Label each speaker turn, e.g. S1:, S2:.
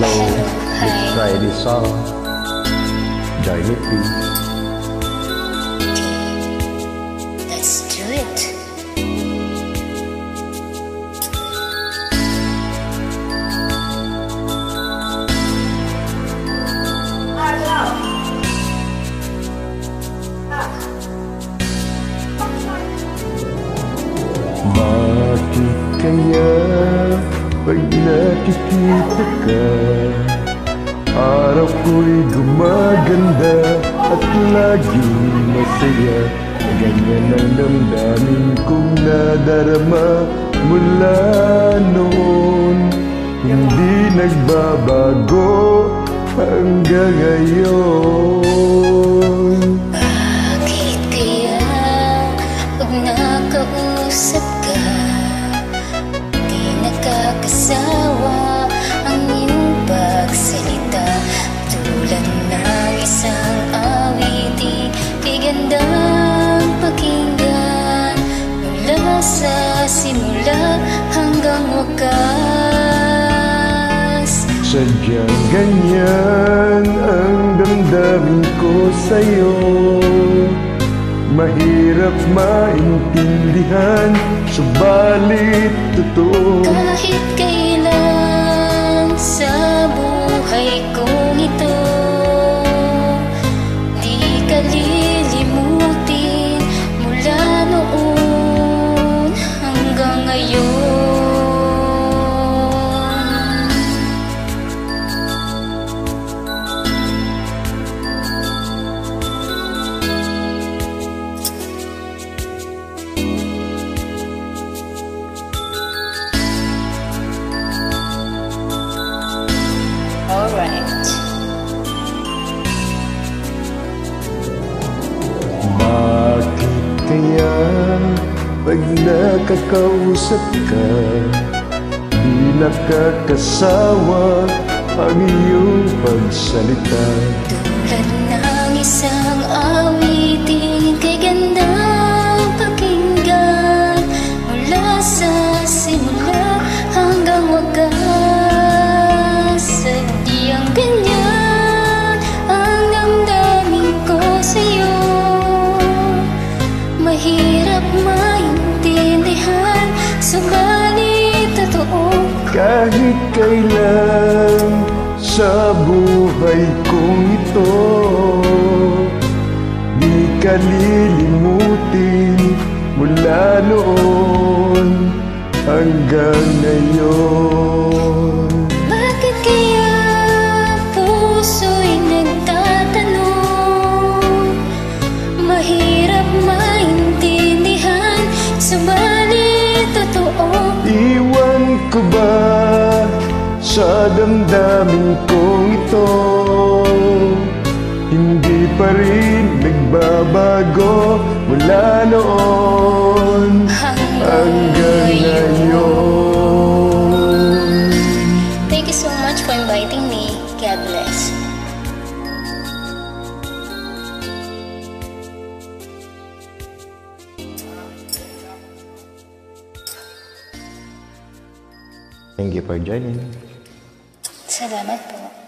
S1: Hello, let's try this song. Join me, please.
S2: Let's do it.
S1: Bakit kaya pag nakikita ka, araw ko'y gumaganda at laging masaya? Ganyan ang damdamin kong nadarama mula noon. Hindi nagbabago hanggang ngayon.
S2: Bakit kaya pag nakausap ka, di nakakasawa ang iyong pagsalita? Tulad ng isang awiting kay gandang pakinggan, mula sa simula hanggang wakas.
S1: Sadyang ganyan ang damdamin ko sa'yo. Mahirap maintindihan, subalit totoo.
S2: Kahit kailan sa buhay kong ito, di ka lilimutin mula noon hanggang ngayon. Alright.
S1: Bakit kaya pag nakakausap ka, di nakakasawa ang iyong pagsalita?
S2: Tulad ng isang awiting kay gandang pakinggan, mula sa simula hanggang wakas. Sadyang ganyan ang damdamin ko sa'yo. Mahirap maintindihan, subalit totoo.
S1: Kahit kailan sa buhay kong ito, di ka lilimutin mula noon hanggang ngayon.
S2: Bakit kaya puso'y nagtatanong? Mahirap maintindihan, subalit totoo.
S1: Iwan ko ba sa damdamin kong ito? Hindi pa rin nagbabago mula noon hanggang ngayon.
S2: Thank you so much for inviting me. God bless.
S1: Thank you for joining.
S2: Salamat po.